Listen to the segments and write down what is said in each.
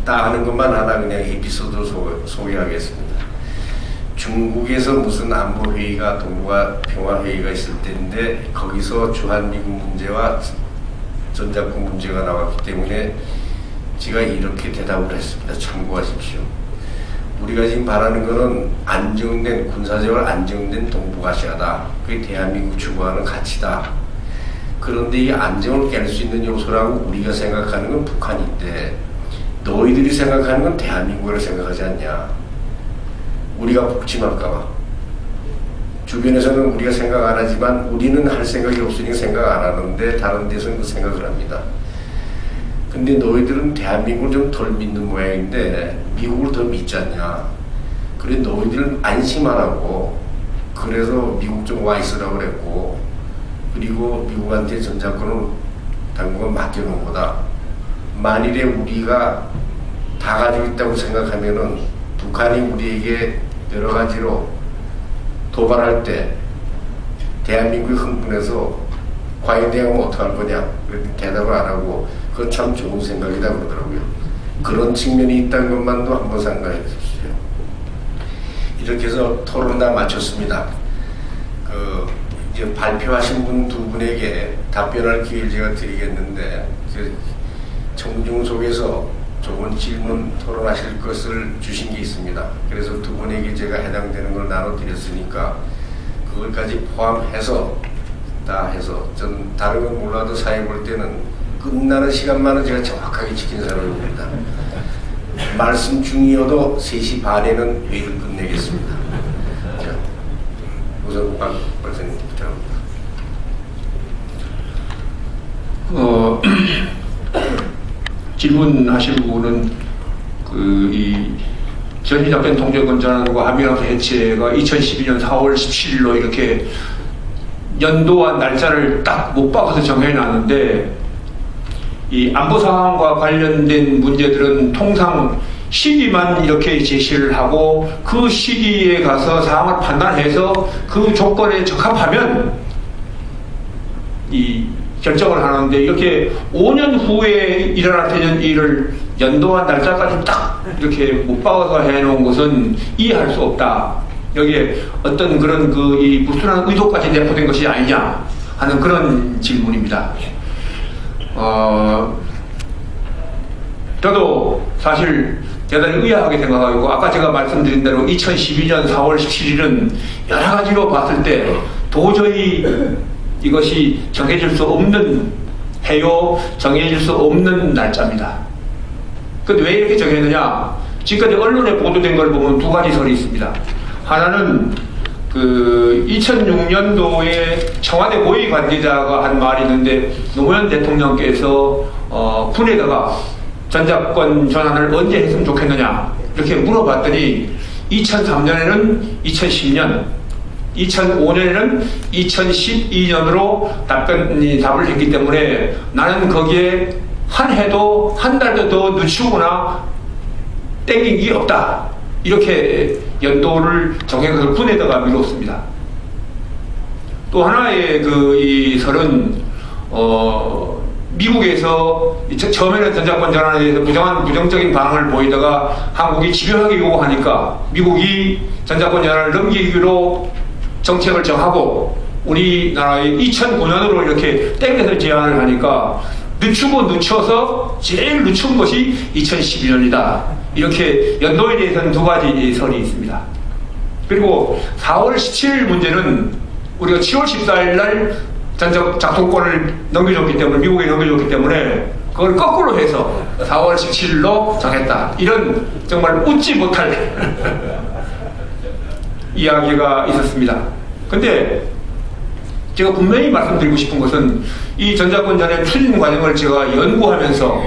있다 하는 것만 하나 그냥 에피소드 소개하겠습니다. 중국에서 무슨 안보회의가 동북아 평화회의가 있을 때인데 거기서 주한미군 문제와 전작권 문제가 나왔기 때문에 제가 이렇게 대답을 했습니다. 참고하십시오. 우리가 지금 바라는 것은 안정된, 군사적으로 안정된 동북아시아다. 그게 대한민국 추구하는 가치다. 그런데 이 안정을 깰 수 있는 요소라고 우리가 생각하는 건 북한인데 너희들이 생각하는 건 대한민국을 생각하지 않냐. 우리가 북침할까봐. 주변에서는 우리가 생각 안 하지만 우리는 할 생각이 없으니까 생각 안 하는데 다른 데서는 그 생각을 합니다. 근데 너희들은 대한민국을 좀 덜 믿는 모양인데 미국을 더 믿지 않냐. 그래 너희들은 안심하라고. 그래서 미국 좀 와 있으라고 그랬고, 그리고 미국한테 전작권을 당분간 맡겨놓은 거다. 만일에 우리가 다 가지고 있다고 생각하면은 북한이 우리에게 여러 가지로 도발할 때 대한민국이 흥분해서 과잉대응하면 어떡할 거냐. 그랬더니 대답을 안 하고 그건 참 좋은 생각이다 그러더라고요. 그런 측면이 있다는 것만도 한번 생각해 주십시오. 이렇게 해서 토론 다 마쳤습니다. 이제 발표하신 분 두 분에게 답변할 기회를 제가 드리겠는데, 청중 속에서 좋은 질문 토론하실 것을 주신 게 있습니다. 그래서 두 분에게 제가 해당되는 걸 나눠드렸으니까 그걸까지 포함해서 다 해서, 전 다른 건 몰라도 사회 볼 때는 끝나는 시간만은 제가 정확하게 지킨 사람입니다. 말씀 중이어도 3시 반에는 회의를 끝내겠습니다. 자, 우선 박 박사님 부탁합니다. 질문하실 부분은 이 전시작전 통제권 전환과 한미합 해체가 2012년 4월 17일로 이렇게 연도와 날짜를 딱 못 박아서 정해놨는데, 이 안보 상황과 관련된 문제들은 통상 시기만 이렇게 제시를 하고 그 시기에 가서 상황을 판단해서 그 조건에 적합하면 이 결정을 하는데, 이렇게 5년 후에 일어날 되는 일을 연도와 날짜까지 딱 이렇게 못 박아서 해놓은 것은 이해할 수 없다. 여기에 어떤 그런 이 무순한 의도까지 내포된 것이 아니냐 하는 그런 질문입니다. 저도 사실 대단히 의아하게 생각하고, 아까 제가 말씀드린 대로 2012년 4월 17일은 여러 가지로 봤을 때 도저히 이것이 정해질 수 없는 해요, 정해질 수 없는 날짜입니다. 근데 왜 이렇게 정했느냐? 지금까지 언론에 보도된 걸 보면 두 가지 설이 있습니다. 하나는 2006년도에 청와대 고위 관계자가 한 말이 있는데, 노무현 대통령께서 군에다가 전작권 전환을 언제 했으면 좋겠느냐 이렇게 물어봤더니 2003년에는 2010년, 2005년에는 2012년으로 답을 했기 때문에 나는 거기에 한 해도 한 달도 더 늦추거나 땡긴 게 없다. 이렇게 연도를 정해서 군에다가 미뤘습니다. 또 하나의 이 설은 미국에서 처음에는 전작권 전환에 대해서 부정적인 반응을 보이다가 한국이 집요하게 요구하니까 미국이 전작권 전환을 넘기기로 정책을 정하고 우리나라에 2009년으로 이렇게 땡겨서 제안을 하니까 늦추고 늦춰서 제일 늦춘 것이 2012년이다. 이렇게 연도에 대해서는 두 가지 설이 있습니다. 그리고 4월 17일 문제는 우리가 7월 14일 날 전적 작동권을 넘겨줬기 때문에, 미국에 넘겨줬기 때문에 그걸 거꾸로 해서 4월 17일로 정했다. 이런 정말 웃지 못할 이야기가 있었습니다. 근데 제가 분명히 말씀드리고 싶은 것은 이 전작권 전환 추진 과정을 제가 연구하면서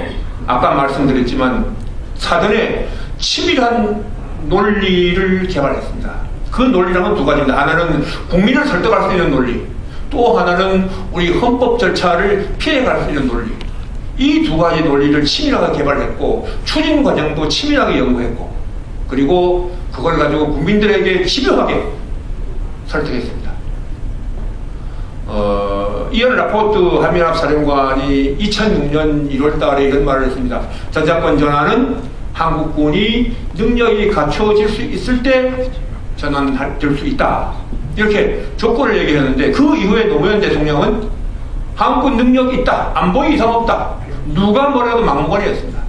아까 말씀드렸지만 사전에 치밀한 논리를 개발했습니다. 그 논리라면 두 가지입니다. 하나는 국민을 설득할 수 있는 논리, 또 하나는 우리 헌법 절차를 피해갈 수 있는 논리. 이 두 가지 논리를 치밀하게 개발했고 추진 과정도 치밀하게 연구했고, 그리고 그걸 가지고 국민들에게 집요하게 설득했습니다. 이언 라포트 한미합 사령관이 2006년 1월 달에 이런 말을 했습니다. 전작권 전환은 한국군이 능력이 갖춰질 수 있을 때 전환될 수 있다. 이렇게 조건을 얘기했는데 그 이후에 노무현 대통령은 한국군 능력이 있다. 안보에 이상 없다. 누가 뭐라도 막무가내였습니다.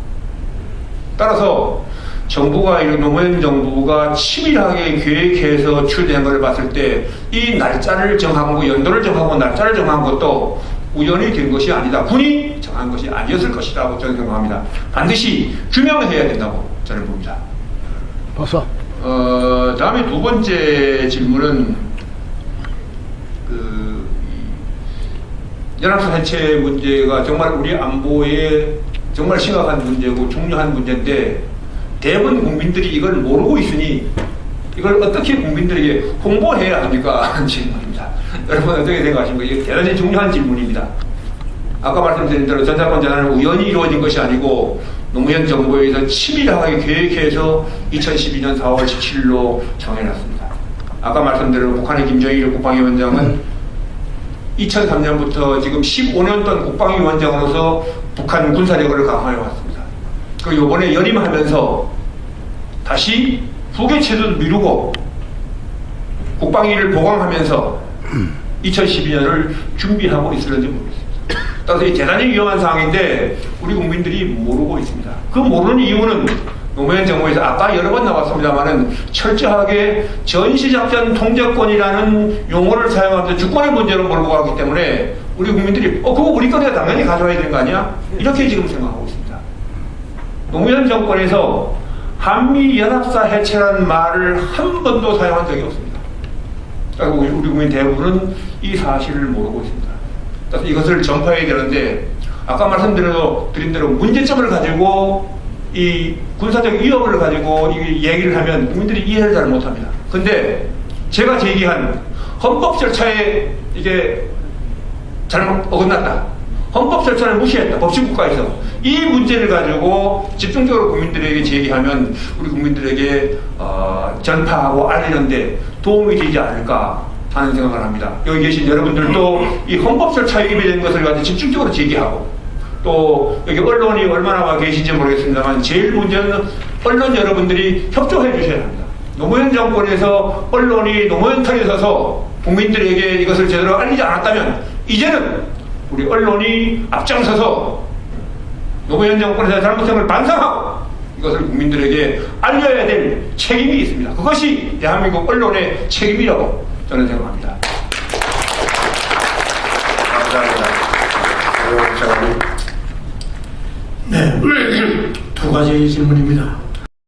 따라서 정부가 노무현 정부가 치밀하게 계획해서 추진한 것을 봤을 때 이 날짜를 정하고 연도를 정하고 날짜를 정한 것도 우연히 된 것이 아니다. 군이 정한 것이 아니었을 것이라고 저는 생각합니다. 반드시 규명해야 된다고 저는 봅니다. 박사. 다음에 두 번째 질문은 연합사 해체 문제가 정말 우리 안보에 정말 심각한 문제고 중요한 문제인데 대부분 국민들이 이걸 모르고 있으니 이걸 어떻게 국민들에게 홍보해야 합니까? 하는 질문입니다. 여러분 어떻게 생각하십니까? 이게 대단히 중요한 질문입니다. 아까 말씀드린 대로 전자권 전환은 우연히 이루어진 것이 아니고 노무현 정부에서 치밀하게 계획해서 2012년 4월 17일로 정해놨습니다. 아까 말씀드린 북한의 김정일 국방위원장은 2003년부터 지금 15년 동안 국방위원장으로서 북한 군사력을 강화해 왔습니다. 그리고 이번에 연임하면서 다시 후계 체제도 미루고 국방위를 보강하면서 2012년을 준비하고 있을지 모르겠습니다. 따라서 이 대단히 위험한 상황인데 우리 국민들이 모르고 있습니다. 그 모르는 이유는 노무현 정부에서 아까 여러 번 나왔습니다만은 철저하게 전시작전 통제권이라는 용어를 사용하면서 주권의 문제로 몰고 가기 때문에 우리 국민들이 그거 우리 거니까 당연히 가져와야 되는 거 아니야? 이렇게 지금 생각하고 있습니다. 노무현 정권에서 한미연합사 해체라는 말을 한 번도 사용한 적이 없습니다. 그리고 우리 국민 대부분은 이 사실을 모르고 있습니다. 그래서 이것을 전파해야 되는데 아까 말씀드린 대로 문제점을 가지고 이 군사적 위협을 가지고 이 얘기를 하면 국민들이 이해를 잘 못합니다. 근데 제가 제기한 헌법 절차에 이게 잘못 어긋났다. 헌법 절차를 무시했다. 법치국가에서 이 문제를 가지고 집중적으로 국민들에게 제기하면 우리 국민들에게 전파하고 알리는데 도움이 되지 않을까 하는 생각을 합니다. 여기 계신 여러분들도 이 헌법 절차에 위배된 것을 가지고 집중적으로 제기하고 또 여기 언론이 얼마나 계신지 모르겠습니다만 제일 문제는 언론 여러분들이 협조해 주셔야 합니다. 노무현 정권에서 언론이 노무현 턴에 서서 국민들에게 이것을 제대로 알리지 않았다면 이제는 우리 언론이 앞장서서 노무현 정권에서 잘못한 걸 반성하고 이것을 국민들에게 알려야 될 책임이 있습니다. 그것이 대한민국 언론의 책임이라고 저는 생각합니다. 감사합니다. 네, 두 가지 질문입니다.